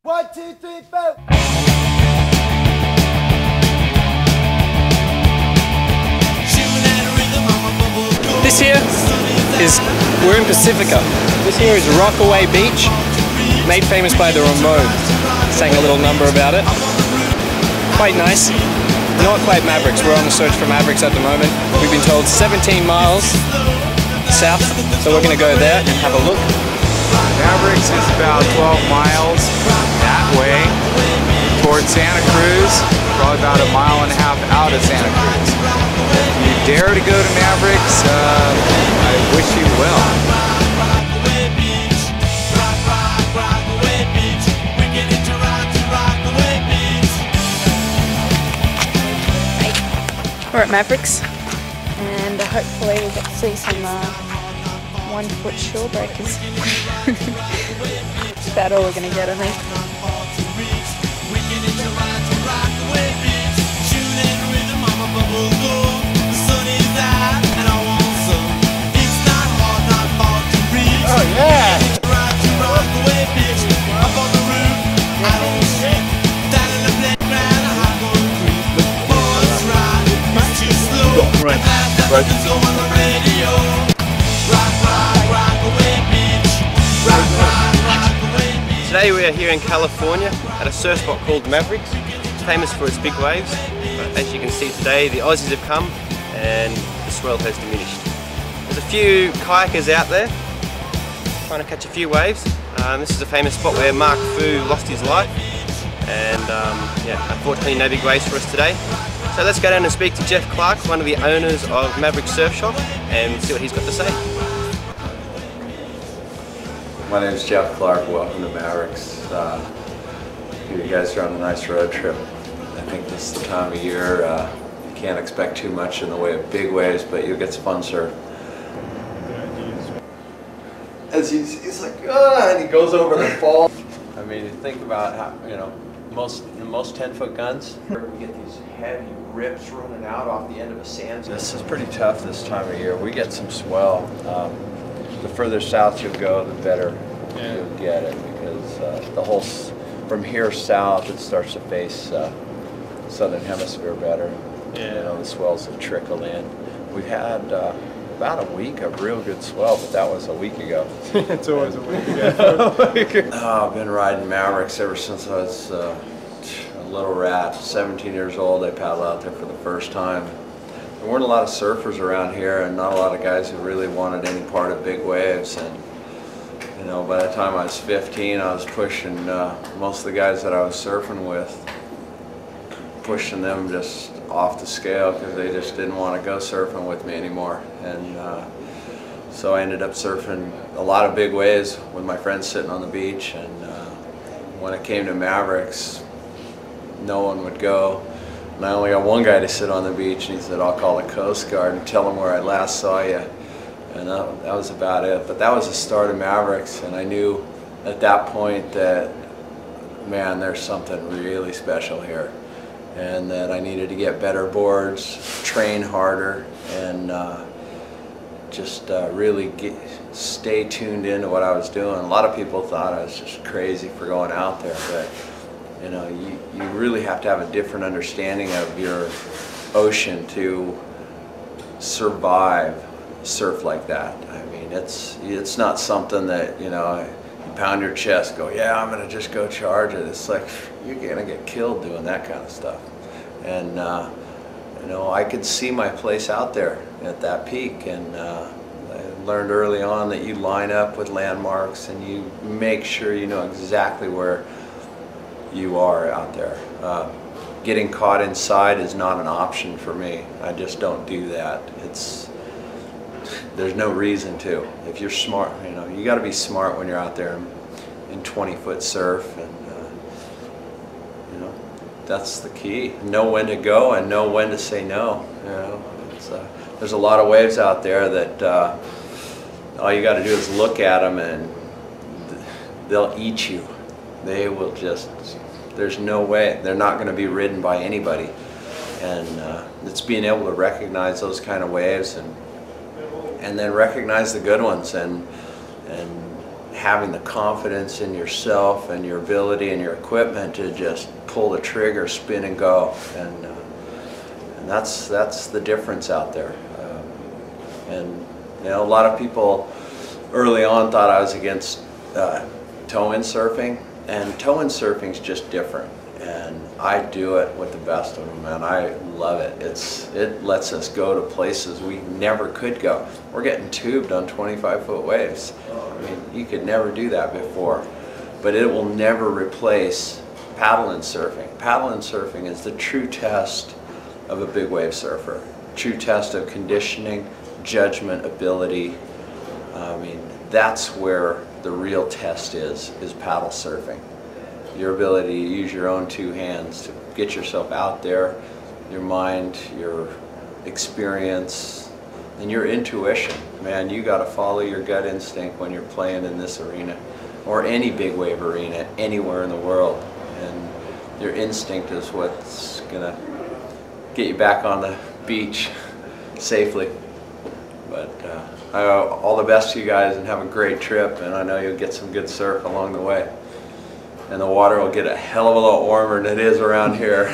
1, 2, 3, 4. This here is, we're in Pacifica. This here is Rockaway Beach, made famous by the Ramones. Sang a little number about it. Quite nice. Not quite Mavericks, we're on the search for Mavericks at the moment. We've been told 17 miles south, so we're gonna go there and have a look. Mavericks is about 12 miles that way towards Santa Cruz, probably about a mile and a half out of Santa Cruz. If you dare to go to Mavericks, I wish you well. We're at Mavericks, and hopefully we'll get to see some 1-foot shore breakers. That's about all we're going to get, I think. Oh yeah! Today we are here in California at a surf spot called Mavericks. It's famous for its big waves, but as you can see today the Aussies have come and the swell has diminished. There's a few kayakers out there trying to catch a few waves. This is a famous spot where Mark Fu lost his life, and yeah, unfortunately no big waves for us today. So let's go down and speak to Jeff Clark, one of the owners of Mavericks Surf Shop, and see what he's got to say. My name is Jeff Clark. Welcome to Mavericks. You guys are on a nice road trip. I think this is the time of year you can't expect too much in the way of big waves, but you'll get some fun surf. As he's like, and he goes over the fall. I mean, think about how, you know, most 10-foot guns, we get these heavy rips running out off the end of a sand. This is pretty tough this time of year. We get some swell. The further south you go, the better you'll get it, because the whole from here south it starts to face southern hemisphere better. You know, the swells will trickle in. We've had about a week of real good swell, but that was a week ago. It's always a week ago. I've been riding Mavericks ever since I was a little rat. 17 years old, I paddled out there for the first time. There weren't a lot of surfers around here, and not a lot of guys who really wanted any part of big waves. And you know, by the time I was 15, I was pushing most of the guys that I was surfing with, pushing them just off the scale because they just didn't want to go surfing with me anymore. And so I ended up surfing a lot of big waves with my friends sitting on the beach. And when it came to Mavericks, no one would go. And I only got one guy to sit on the beach, and he said, "I'll call the Coast Guard and tell them where I last saw you." And that was about it. But that was the start of Mavericks, and I knew at that point that, man, there's something really special here, and that I needed to get better boards, train harder, and just really stay tuned into what I was doing. A lot of people thought I was just crazy for going out there, but you know, you really have to have a different understanding of your ocean to survive surf like that. I mean, it's not something that, you know, you pound your chest, go, yeah, I'm gonna just go charge it. It's like, you're gonna get killed doing that kind of stuff. And you know, I could see my place out there at that peak, and I learned early on that you line up with landmarks and you make sure you know exactly where you are out there. Getting caught inside is not an option for me. I just don't do that. There's no reason to. If you're smart, you know, you got to be smart when you're out there in 20-foot surf, and you know, that's the key. Know when to go and know when to say no. You know, there's a lot of waves out there that all you got to do is look at them and they'll eat you. They will just. There's no way. They're not going to be ridden by anybody. And it's being able to recognize those kind of waves and then recognize the good ones and having the confidence in yourself and your ability and your equipment to just pull the trigger, spin and go, and that's the difference out there. And you know, a lot of people early on thought I was against toe-in surfing, and toe-in surfing is just different. And I do it with the best of them, and I love it. It lets us go to places we never could go. We're getting tubed on 25-foot waves. I mean, you could never do that before. But it will never replace paddle-in surfing. Paddle-in surfing is the true test of a big wave surfer. True test of conditioning, judgment, ability. I mean, that's where the real test is paddle surfing. Your ability to use your own two hands to get yourself out there, your mind, your experience, and your intuition. Man, you got to follow your gut instinct when you're playing in this arena, or any big wave arena anywhere in the world. And your instinct is what's gonna get you back on the beach safely. But all the best to you guys, and have a great trip, and I know you'll get some good surf along the way. And the water will get a hell of a lot warmer than it is around here.